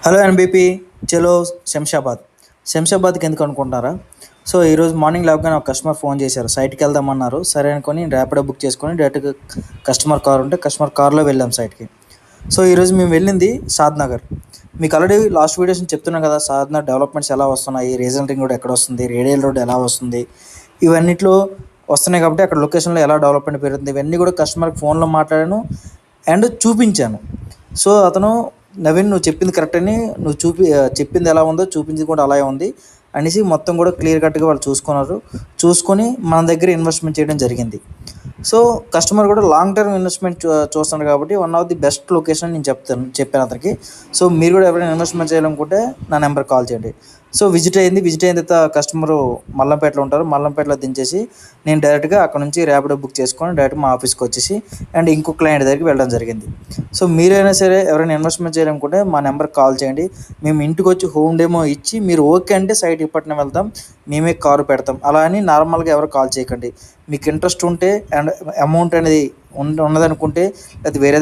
Hello ఎన్బిపి చలో శంషాబాద్. శంషాబాద్కి ఎందుకు అనుకుంటున్నారా? సో ఈరోజు మార్నింగ్ లేవగానే ఒక కస్టమర్ ఫోన్ చేశారు, సైట్కి వెళ్దామన్నారు. సరే అనుకొని ర్యాపిడో బుక్ చేసుకొని డైరెక్ట్గా కస్టమర్ కార్ ఉంటే కస్టమర్ కార్లో వెళ్ళాం సైట్కి. సో ఈరోజు మేము వెళ్ళింది షాద్నగర్. మీకు ఆల్రెడీ లాస్ట్ వీడియోస్ చెప్తున్నాం కదా, షాద్నగర్ డెవలప్మెంట్స్ ఎలా వస్తున్నాయి, రీజనల్ రింగ్ రోడ్ ఎక్కడ వస్తుంది, రేడియల్ రోడ్ ఎలా వస్తుంది, ఇవన్నిట్లో వస్తున్నాయి. కాబట్టి అక్కడ లొకేషన్లో ఎలా డెవలప్మెంట్ పెరుగుతుంది, ఇవన్నీ కూడా కస్టమర్కి ఫోన్లో మాట్లాడాను అండ్ చూపించాను. సో అతను, నవీన్ నువ్వు చెప్పింది కరెక్ట్ అని, నువ్వు చెప్పింది ఎలా ఉందో చూపించింది కూడా అలాగే ఉంది అనేసి మొత్తం కూడా క్లియర్ కట్గా వాళ్ళు చూసుకొని మన దగ్గర ఇన్వెస్ట్మెంట్ చేయడం జరిగింది. సో కస్టమర్ కూడా లాంగ్ టర్మ్ ఇన్వెస్ట్మెంట్ చూస్తున్నాడు కాబట్టి one of the best location నేను చెప్పాను అతనికి. సో మీరు కూడా ఎవరైనా ఇన్వెస్ట్మెంట్ చేయాలనుకుంటే నా నెంబర్ కాల్ చేయండి. సో విజిట్ అయిన తర్వాత కస్టమరు మల్లంపేటలో ఉంటారు, మల్లంపేటలో దించేసి నేను డైరెక్ట్గా అక్కడ నుంచి ర్యాపిడో బుక్ చేసుకొని డైరెక్ట్ మా ఆఫీస్కి వచ్చేసి అండ్ ఇంకో క్లయింట్ దగ్గరికి వెళ్ళడం జరిగింది. సో మీరైనా సరే ఎవరైనా ఇన్వెస్ట్మెంట్ చేయాలనుకుంటే మా నెంబర్కి కాల్ చేయండి. మేము ఇంటికి వచ్చి హోమ్ డెమో ఇచ్చి మీరు ఓకే అంటే సైట్ ఇప్పటినే వెళ్తాం, మేమే కారు పెడతాం. అలా అని నార్మల్గా ఎవరు కాల్ చేయకండి. మీకు ఇంట్రెస్ట్ ఉంటే అండ్ అమౌంట్ అనేది ఉన్నదనుకుంటే అది వేరే